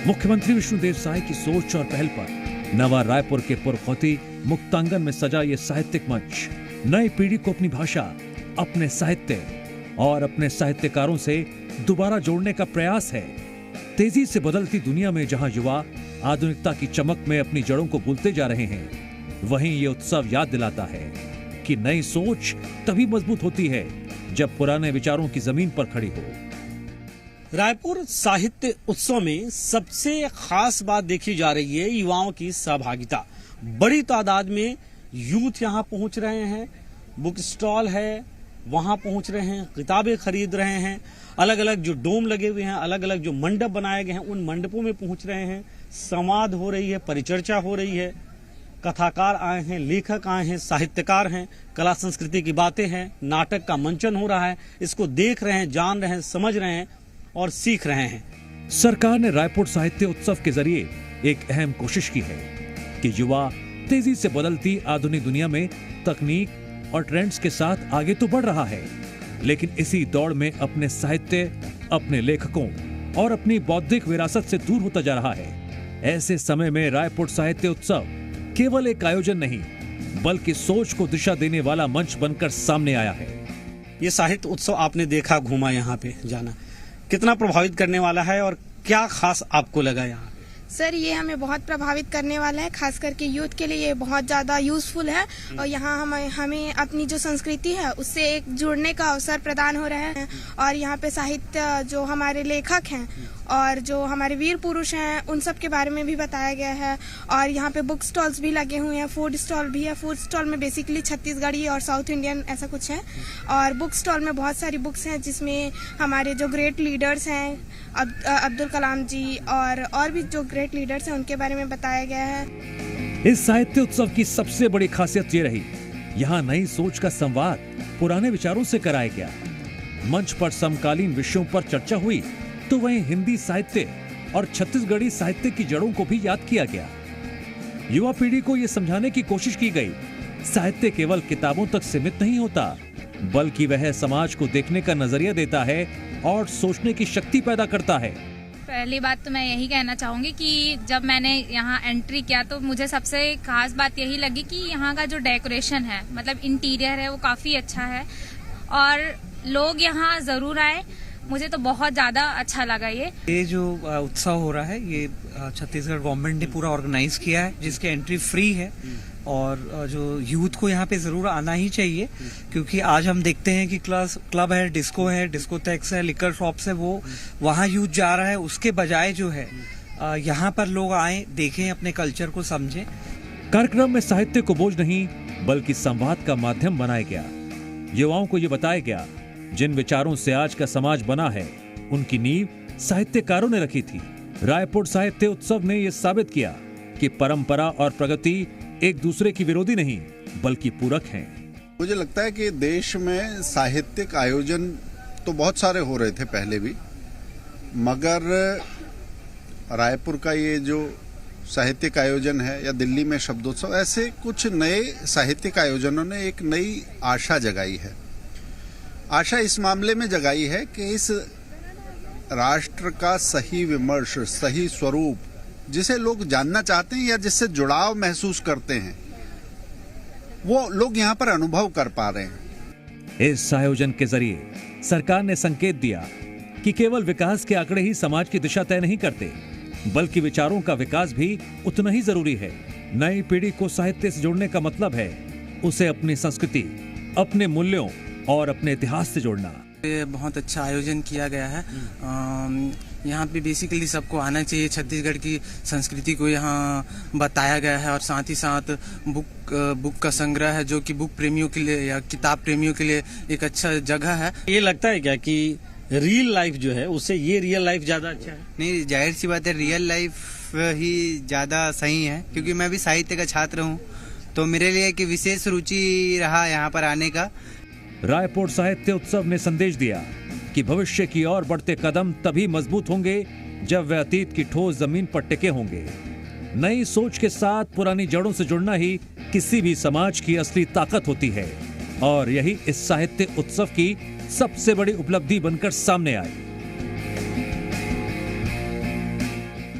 मुख्यमंत्री विष्णुदेव साय की सोच और पहल पर नवा रायपुर के पुरखौती मुक्तांगन में सजा ये साहित्यिक मंच नई पीढ़ी को अपनी भाषा, अपने साहित्य और अपने साहित्यकारों से दोबारा जोड़ने का प्रयास है। तेजी से बदलती दुनिया में जहां युवा आधुनिकता की चमक में अपनी जड़ों को भूलते जा रहे हैं, वहीं ये उत्सव याद दिलाता है कि नई सोच तभी मजबूत होती है जब पुराने विचारों की जमीन पर खड़ी हो। रायपुर साहित्य उत्सव में सबसे खास बात देखी जा रही है युवाओं की सहभागिता। बड़ी तादाद में यूथ यहाँ पहुंच रहे हैं, बुक स्टॉल है वहां पहुंच रहे हैं, किताबें खरीद रहे हैं, अलग अलग जो डोम लगे हुए हैं, अलग अलग जो मंडप बनाए गए हैं उन मंडपों में पहुंच रहे हैं। संवाद हो रही है, परिचर्चा हो रही है, कथाकार आए हैं, लेखक आए हैं, साहित्यकार हैं, कला संस्कृति की बातें हैं, नाटक का मंचन हो रहा है। इसको देख रहे हैं, जान रहे हैं, समझ रहे हैं और सीख रहे हैं। सरकार ने रायपुर साहित्य उत्सव के जरिए एक अहम कोशिश की है कि युवा तेजी से बदलती आधुनिक दुनिया में तकनीक और ट्रेंड्स के साथ आगे तो बढ़ रहा है, लेकिन इसी दौड़ में अपने साहित्य, अपने लेखकों और अपनी बौद्धिक विरासत से दूर होता जा रहा है। ऐसे समय में रायपुर साहित्य उत्सव केवल एक आयोजन नहीं, बल्कि सोच को दिशा देने वाला मंच बनकर सामने आया है। ये साहित्य उत्सव आपने देखा, घूमा, यहाँ पे जाना, कितना प्रभावित करने वाला है और क्या खास आपको लगा यहाँ? सर, ये हमें बहुत प्रभावित करने वाला है, खास करके यूथ के लिए ये बहुत ज़्यादा यूजफुल है और यहाँ हमें अपनी जो संस्कृति है उससे एक जुड़ने का अवसर प्रदान हो रहा है। और यहाँ पे साहित्य जो हमारे लेखक हैं और जो हमारे वीर पुरुष हैं उन सब के बारे में भी बताया गया है। और यहाँ पे बुक स्टॉल्स भी लगे हुए हैं, फूड स्टॉल भी है। फूड स्टॉल में बेसिकली छत्तीसगढ़ी और साउथ इंडियन ऐसा कुछ है, और बुक स्टॉल में बहुत सारी बुक्स हैं जिसमें हमारे जो ग्रेट लीडर्स हैं, अब्दुल कलाम जी और भी जो ग्रेट लीडर्स हैं उनके बारे में बताया गया है। इस साहित्य उत्सव की सबसे बड़ी खासियत ये रही, यहाँ नई सोच का संवाद पुराने विचारों से कराया गया। मंच पर समकालीन विषयों पर चर्चा हुई तो वहीं हिंदी साहित्य और छत्तीसगढ़ी साहित्य की जड़ों को भी याद किया गया। युवा पीढ़ी को यह समझाने की कोशिश की गई, साहित्य केवल किताबों तक सीमित नहीं होता, बल्कि वह समाज को देखने का नजरिया देता है और सोचने की शक्ति पैदा करता है। पहली बात तो मैं यही कहना चाहूंगी कि जब मैंने यहाँ एंट्री किया तो मुझे सबसे खास बात यही लगी कि यहाँ का जो डेकोरेशन है, मतलब इंटीरियर है, वो काफी अच्छा है और लोग यहाँ जरूर आए। मुझे तो बहुत ज्यादा अच्छा लगा। ये जो उत्सव हो रहा है ये छत्तीसगढ़ गवर्नमेंट ने पूरा ऑर्गेनाइज किया है, जिसके एंट्री फ्री है और जो यूथ को यहाँ पे जरूर आना ही चाहिए, क्योंकि आज हम देखते हैं कि क्लब है, डिस्कोथेक्स है, लिकर शॉप्स है, वो वहाँ यूथ जा रहा है। उसके बजाय जो है यहाँ पर लोग आए, देखें, अपने कल्चर को समझें। कार्यक्रम में साहित्य को बोझ नहीं बल्कि संवाद का माध्यम बनाया गया। युवाओं को ये बताया गया जिन विचारों से आज का समाज बना है उनकी नींव साहित्यकारों ने रखी थी। रायपुर साहित्य उत्सव ने यह साबित किया कि परंपरा और प्रगति एक दूसरे की विरोधी नहीं बल्कि पूरक हैं। मुझे लगता है कि देश में साहित्यिक आयोजन तो बहुत सारे हो रहे थे पहले भी, मगर रायपुर का ये जो साहित्यिक आयोजन है या दिल्ली में शब्दोत्सव, ऐसे कुछ नए साहित्यिक आयोजनों ने एक नई आशा जगाई है। आशा इस मामले में जगाई है कि इस राष्ट्र का सही विमर्श, सही स्वरूप, जिसे लोग जानना चाहते हैं या जिससे जुड़ाव महसूस करते हैं, वो लोग यहाँ पर अनुभव कर पा रहे हैं। इस आयोजन के जरिए सरकार ने संकेत दिया कि केवल विकास के आंकड़े ही समाज की दिशा तय नहीं करते, बल्कि विचारों का विकास भी उतना ही जरूरी है। नई पीढ़ी को साहित्य से जोड़ने का मतलब है उसे अपनी संस्कृति, अपने मूल्यों और अपने इतिहास से जोड़ना। ये बहुत अच्छा आयोजन किया गया है। यहाँ पे बेसिकली सबको आना चाहिए। छत्तीसगढ़ की संस्कृति को यहाँ बताया गया है और साथ ही साथ बुक का संग्रह है, जो कि बुक प्रेमियों के लिए या किताब प्रेमियों के लिए एक अच्छा जगह है। ये लगता है क्या कि रियल लाइफ जो है उससे ये रियल लाइफ ज्यादा अच्छा है? नहीं, जाहिर सी बात है, रियल लाइफ ही ज्यादा सही है, क्योंकि मैं भी साहित्य का छात्र हूँ, तो मेरे लिए एक विशेष रुचि रहा यहाँ पर आने का। रायपुर साहित्य उत्सव ने संदेश दिया कि भविष्य की ओर बढ़ते कदम तभी मजबूत होंगे जब वे अतीत की ठोस जमीन पर टिके होंगे। नई सोच के साथ पुरानी जड़ों से जुड़ना ही किसी भी समाज की असली ताकत होती है और यही इस साहित्य उत्सव की सबसे बड़ी उपलब्धि बनकर सामने आई।